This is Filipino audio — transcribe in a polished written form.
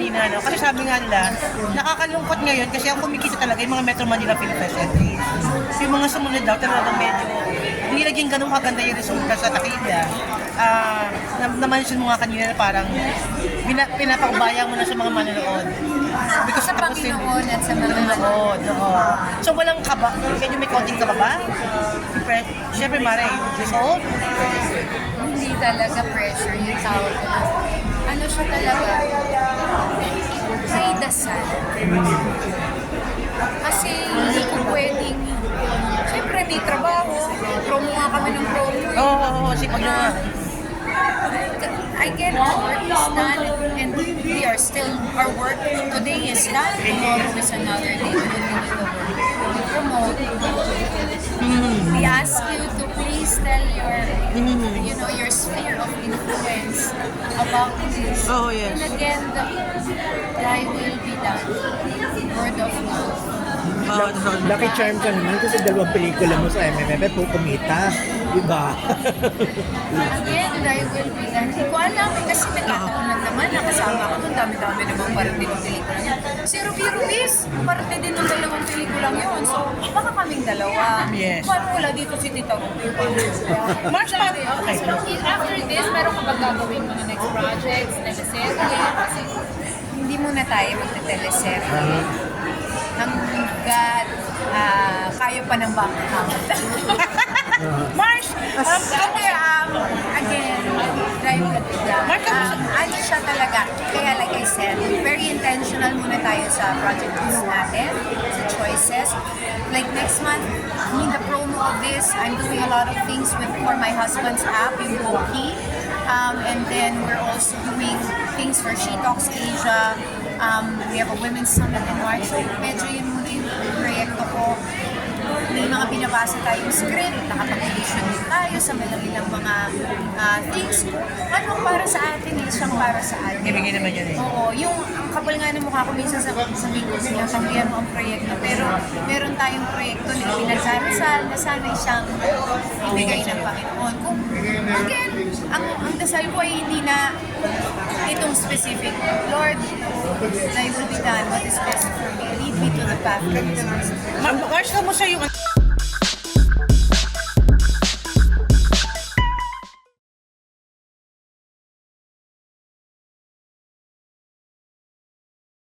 kanina, no? Kasi sabi nga nila, nakakalungkot ngayon kasi ang kumikita talaga yung mga Metro Manila Film Fest entries. Yung mga sumunod daw, talagang medyo hindi naging ganun kaganda yung resulta sa takida. Na-mention mo nga kanina na parang pinapakbayang mo na sa mga manonood. Because Sa Panginoon at sa mga manonood. So walang kaba, medyo may konting kaba ba? Siyempre Mare, result? hindi talaga pressure yung tawag ko. Ano siya talaga? May dasal. Kasi hindi ko pwedeng, siyempre may trabaho, promo nga kami ng promo. Oo, sipag na. I get our work is done and we are still, our work today is done, tomorrow is another day. We promote. We ask you to please tell your, you know, your sphere of influence about this. Oh, yes. And again, thy will be done. Word of mouth. Lucky charm ka naman kasi dalawang pelikula mo sa MMFF po kumita. Diba? Again, thy will be done. Hindi ko alam kasi nagkataon lang naman. Nakasama ko doon. Dami-dami naman parang din ng pelikula niya. Si Ruby Ruiz, parang din ng dalawang pelikula yun. So, baka kaming dalawa. Yes. Paano wala dito si Tita Ruby? March pa. Okay. So, after this, meron ka ba gagawin mga next projects, teleserye? Kasi Hindi muna tayo magte-teleserye. Hanggat kaya pa ng bank account. March! Kasi, again, drive ka ano siya talaga. Kaya like I said, very intentional muna tayo sa project natin, sa choices. Like next month, in the promo of this, I'm doing a lot of things for my husband's app, yung Loki. And then we're also doing things for She Talks Asia. We have a women's summit in March. So medyo yun muna yung proyekto ko. May mga binabasa tayong script, nakapag-audition din tayo sa malalang mga things. Ano para sa atin, siyang para sa atin. Ibigay naman yun eh. Oo, yung ang kapal nga ng mukha ko minsan sa videos niya, sabihan mo ang proyekto. Pero meron tayong proyekto na pinagdarasal na sana'y siyang ibigay ng Panginoon. Kung, again, ang dasal ko ay hindi na itong specific. Lord, thy will be done. What is best for me? Lead me to the path that is best for me. March, kamusta yung